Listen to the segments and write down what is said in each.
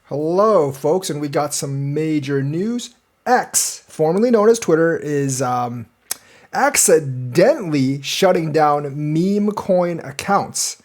Hello, folks, and we got some major news. X, formerly known as Twitter, is accidentally shutting down Memecoin accounts.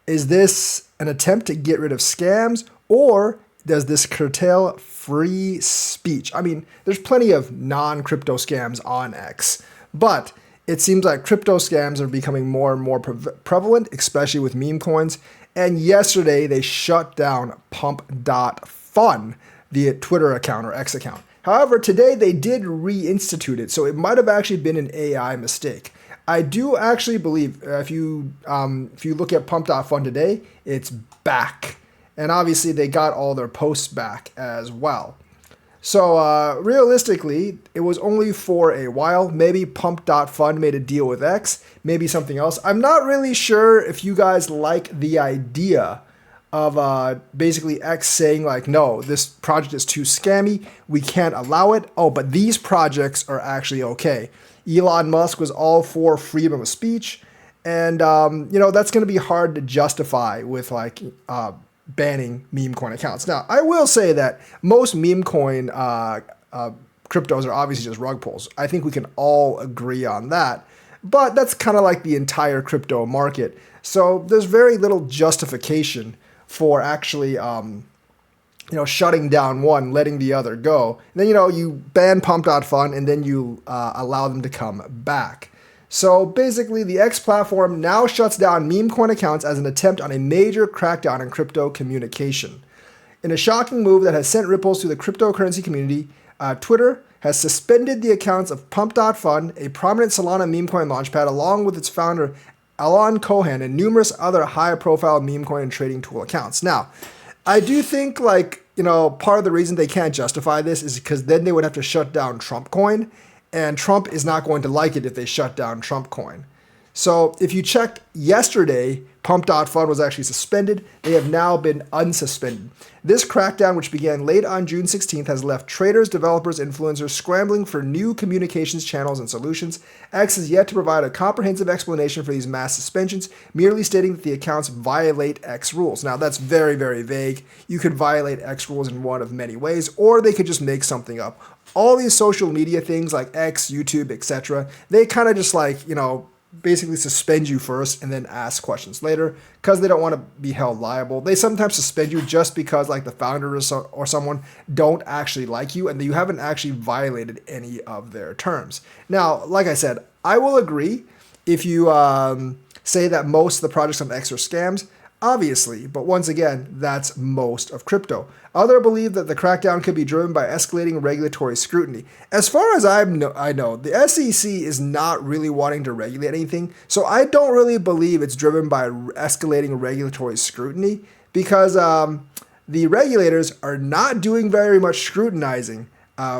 Is this an attempt to get rid of scams, or does this curtail free speech? I mean, there's plenty of non-crypto scams on X, but it seems like crypto scams are becoming more and more prevalent, especially with meme coins. And yesterday, they shut down pump.fun, the Twitter account or X account. However, today they did reinstitute it, so it might have actually been an AI mistake. I do actually believe if you look at pump.fun today, it's back. And obviously, they got all their posts back as well. So realistically, it was only for a while. Maybe Pump.Fund made a deal with X, maybe something else. I'm not really sure if you guys like the idea of basically X saying like, no, this project is too scammy, we can't allow it. Oh, but these projects are actually okay. Elon Musk was all for freedom of speech, and that's going to be hard to justify with banning meme coin accounts. Now, I will say that most meme coin cryptos are obviously just rug pulls. I think we can all agree on that. But that's kind of like the entire crypto market. So there's very little justification for actually, shutting down one, letting the other go. And then, you ban pump.fun and then you allow them to come back. So basically, the X platform now shuts down meme coin accounts as an attempt on a major crackdown on crypto communication. In a shocking move that has sent ripples through the cryptocurrency community, Twitter has suspended the accounts of Pump.Fun, a prominent Solana meme coin launchpad, along with its founder, Alon Cohen, and numerous other high-profile meme coin and trading tool accounts. Now, I do think, part of the reason they can't justify this is because then they would have to shut down Trump coin, and Trump is not going to like it if they shut down Trump coin. So if you checked yesterday, Pump.Fun was actually suspended. They have now been unsuspended. This crackdown, which began late on June 16th, has left traders, developers, influencers scrambling for new communications channels and solutions. X is yet to provide a comprehensive explanation for these mass suspensions, merely stating that the accounts violate X rules. Now, that's very, very vague. You could violate X rules in one of many ways, or they could just make something up. All these social media things like X, YouTube, etc., they kind of just basically suspend you first and then ask questions later because they don't want to be held liable. They sometimes suspend you just because the founder or someone don't actually like you and you haven't actually violated any of their terms. Now, like I said, I will agree if you say that most of the projects on X are scams, obviously, but once again, that's most of crypto. Others believe that the crackdown could be driven by escalating regulatory scrutiny. As far as I know, the SEC is not really wanting to regulate anything, so I don't really believe it's driven by escalating regulatory scrutiny because the regulators are not doing very much scrutinizing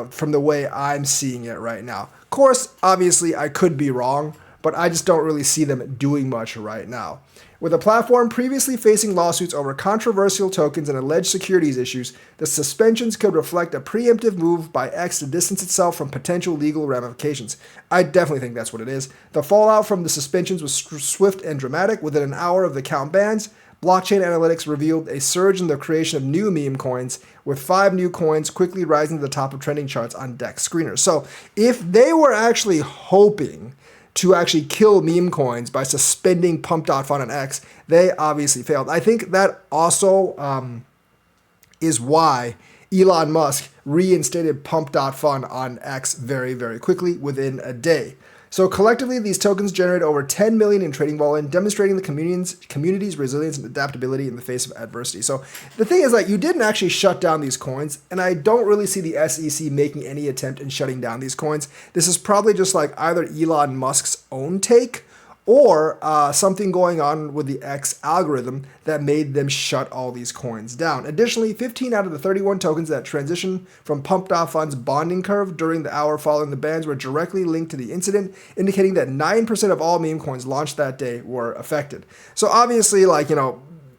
from the way I'm seeing it right now. Of course, obviously, I could be wrong, but I just don't really see them doing much right now. With the platform previously facing lawsuits over controversial tokens and alleged securities issues, the suspensions could reflect a preemptive move by X to distance itself from potential legal ramifications. I definitely think that's what it is. The fallout from the suspensions was swift and dramatic. Within an hour of the account bans, blockchain analytics revealed a surge in the creation of new meme coins, with 5 new coins quickly rising to the top of trending charts on DEX screeners. So if they were actually hoping to actually kill meme coins by suspending Pump.Fun on X, they obviously failed. I think that also is why Elon Musk reinstated Pump.Fun on X very, very quickly within a day. So collectively, these tokens generate over 10 million in trading volume, demonstrating the community's resilience and adaptability in the face of adversity. So the thing is, you didn't actually shut down these coins, and I don't really see the SEC making any attempt in shutting down these coins. This is probably just either Elon Musk's own take or something going on with the X algorithm that made them shut all these coins down. Additionally, 15 out of the 31 tokens that transitioned from Pump.Fun's bonding curve during the hour following the bans were directly linked to the incident, indicating that 9% of all meme coins launched that day were affected. So obviously,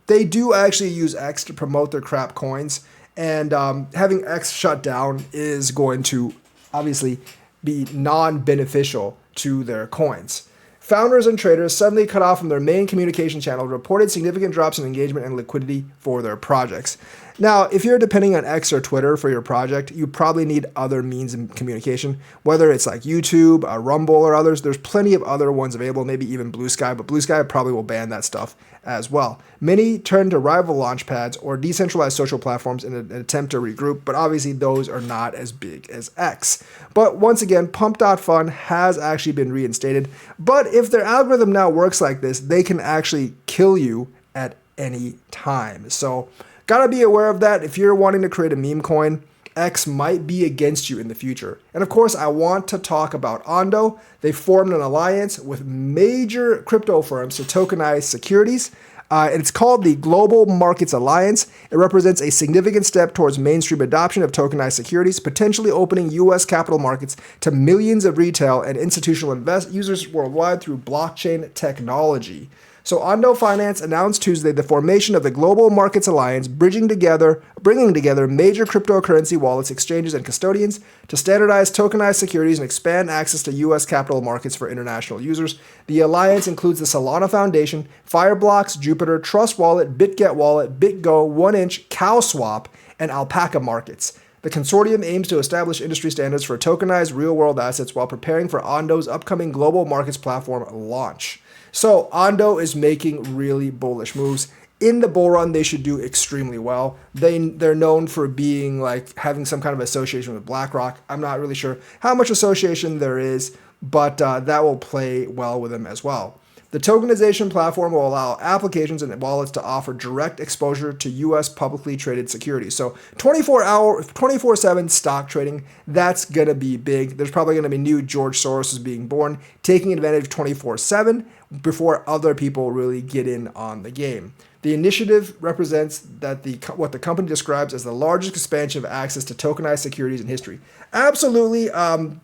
they do actually use X to promote their crap coins, and having X shut down is going to obviously be non-beneficial to their coins. Founders and traders suddenly cut off from their main communication channel reported significant drops in engagement and liquidity for their projects. Now, if you're depending on X or Twitter for your project, you probably need other means of communication, whether it's like YouTube, Rumble, or others. There's plenty of other ones available, maybe even Blue Sky, but Blue Sky probably will ban that stuff as well. Many turn to rival launchpads or decentralized social platforms in an attempt to regroup, but obviously those are not as big as X. But once again, Pump.Fun has actually been reinstated, but if their algorithm now works like this, they can actually kill you at any time. So gotta be aware of that. If you're wanting to create a meme coin, X might be against you in the future. And of course, I want to talk about Ondo. They formed an alliance with major crypto firms to tokenize securities. And it's called the Global Markets Alliance. It represents a significant step towards mainstream adoption of tokenized securities, potentially opening U.S. capital markets to millions of retail and institutional users worldwide through blockchain technology. So Ondo Finance announced Tuesday the formation of the Global Markets Alliance, bringing together major cryptocurrency wallets, exchanges, and custodians to standardize tokenized securities and expand access to U.S. capital markets for international users. The alliance includes the Solana Foundation, Fireblocks, Jupiter, Trust Wallet, BitGet Wallet, BitGo, 1inch, CowSwap, and Alpaca Markets. The consortium aims to establish industry standards for tokenized real-world assets while preparing for Ondo's upcoming global markets platform launch. So Ondo is making really bullish moves. In the bull run, they should do extremely well. They're known for being like having some kind of association with BlackRock. I'm not really sure how much association there is, but that will play well with them as well. The tokenization platform will allow applications and wallets to offer direct exposure to U.S. publicly traded securities. So 24/7 stock trading, that's going to be big. There's probably going to be new George Soroses being born, taking advantage of 24/7 before other people really get in on the game. The initiative represents that what the company describes as the largest expansion of access to tokenized securities in history. Absolutely.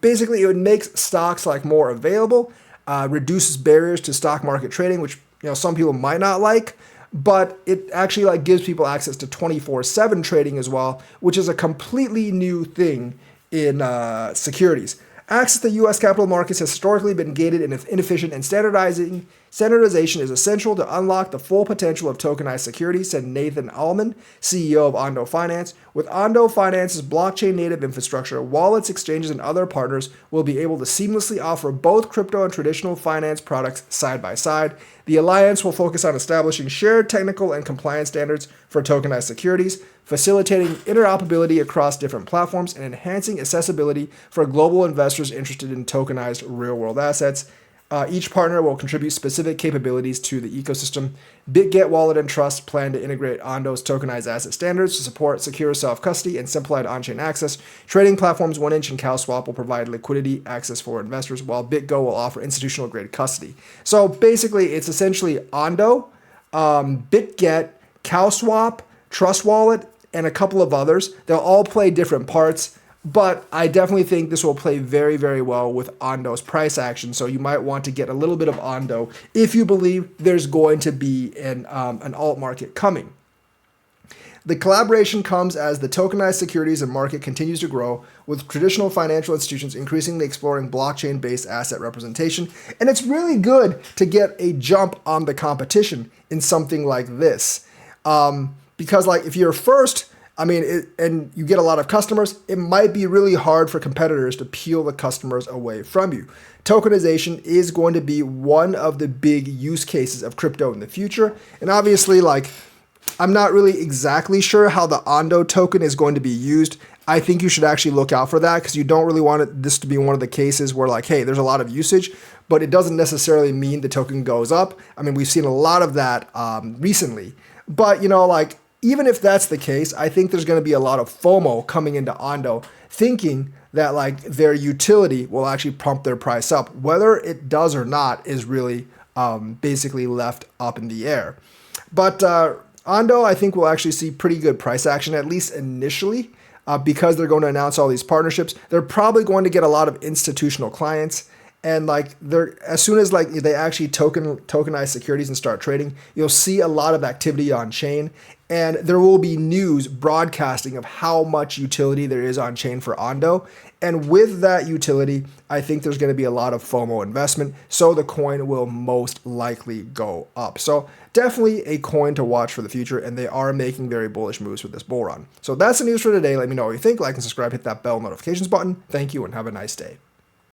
Basically, it would make stocks like more available, reduces barriers to stock market trading, which some people might not like, but it actually like gives people access to 24/7 trading as well, which is a completely new thing in securities. Access to U.S. capital markets has historically been gated and inefficient, and standardization is essential to unlock the full potential of tokenized securities, said Nathan Allman, CEO of Ondo Finance. With Ondo Finance's blockchain-native infrastructure, wallets, exchanges, and other partners will be able to seamlessly offer both crypto and traditional finance products side by side. The alliance will focus on establishing shared technical and compliance standards for tokenized securities, facilitating interoperability across different platforms, and enhancing accessibility for global investors interested in tokenized real-world assets. Each partner will contribute specific capabilities to the ecosystem. BitGet Wallet and Trust plan to integrate Ondo's tokenized asset standards to support secure self-custody and simplified on-chain access. Trading platforms 1inch and CowSwap will provide liquidity access for investors, while BitGo will offer institutional-grade custody. So basically, it's essentially Ondo, BitGet, CowSwap, Trust Wallet, and a couple of others. They'll all play different parts, but I definitely think this will play very, very well with Ondo's price action. So you might want to get a little bit of Ondo if you believe there's going to be an alt market coming. The collaboration comes as the tokenized securities and market continues to grow, with traditional financial institutions increasingly exploring blockchain-based asset representation. And it's really good to get a jump on the competition in something like this. Because like if you're first, and you get a lot of customers, it might be really hard for competitors to peel the customers away from you. Tokenization is going to be one of the big use cases of crypto in the future. And obviously, I'm not really exactly sure how the Ondo token is going to be used. I think you should actually look out for that, because you don't really want this to be one of the cases where hey, there's a lot of usage, but it doesn't necessarily mean the token goes up. We've seen a lot of that recently. But, even if that's the case, I think there's going to be a lot of FOMO coming into Ondo, thinking that their utility will actually pump their price up. Whether it does or not is really basically left up in the air. But Ondo, I think, will actually see pretty good price action, at least initially, because they're going to announce all these partnerships. They're probably going to get a lot of institutional clients. And as soon as they actually tokenize securities and start trading, you'll see a lot of activity on chain. and there will be news broadcasting of how much utility there is on chain for Ondo. And with that utility, I think there's going to be a lot of FOMO investment, so the coin will most likely go up. So definitely a coin to watch for the future, and they are making very bullish moves with this bull run. So that's the news for today. Let me know what you think. Like and subscribe, hit that bell notifications button. Thank you, and have a nice day.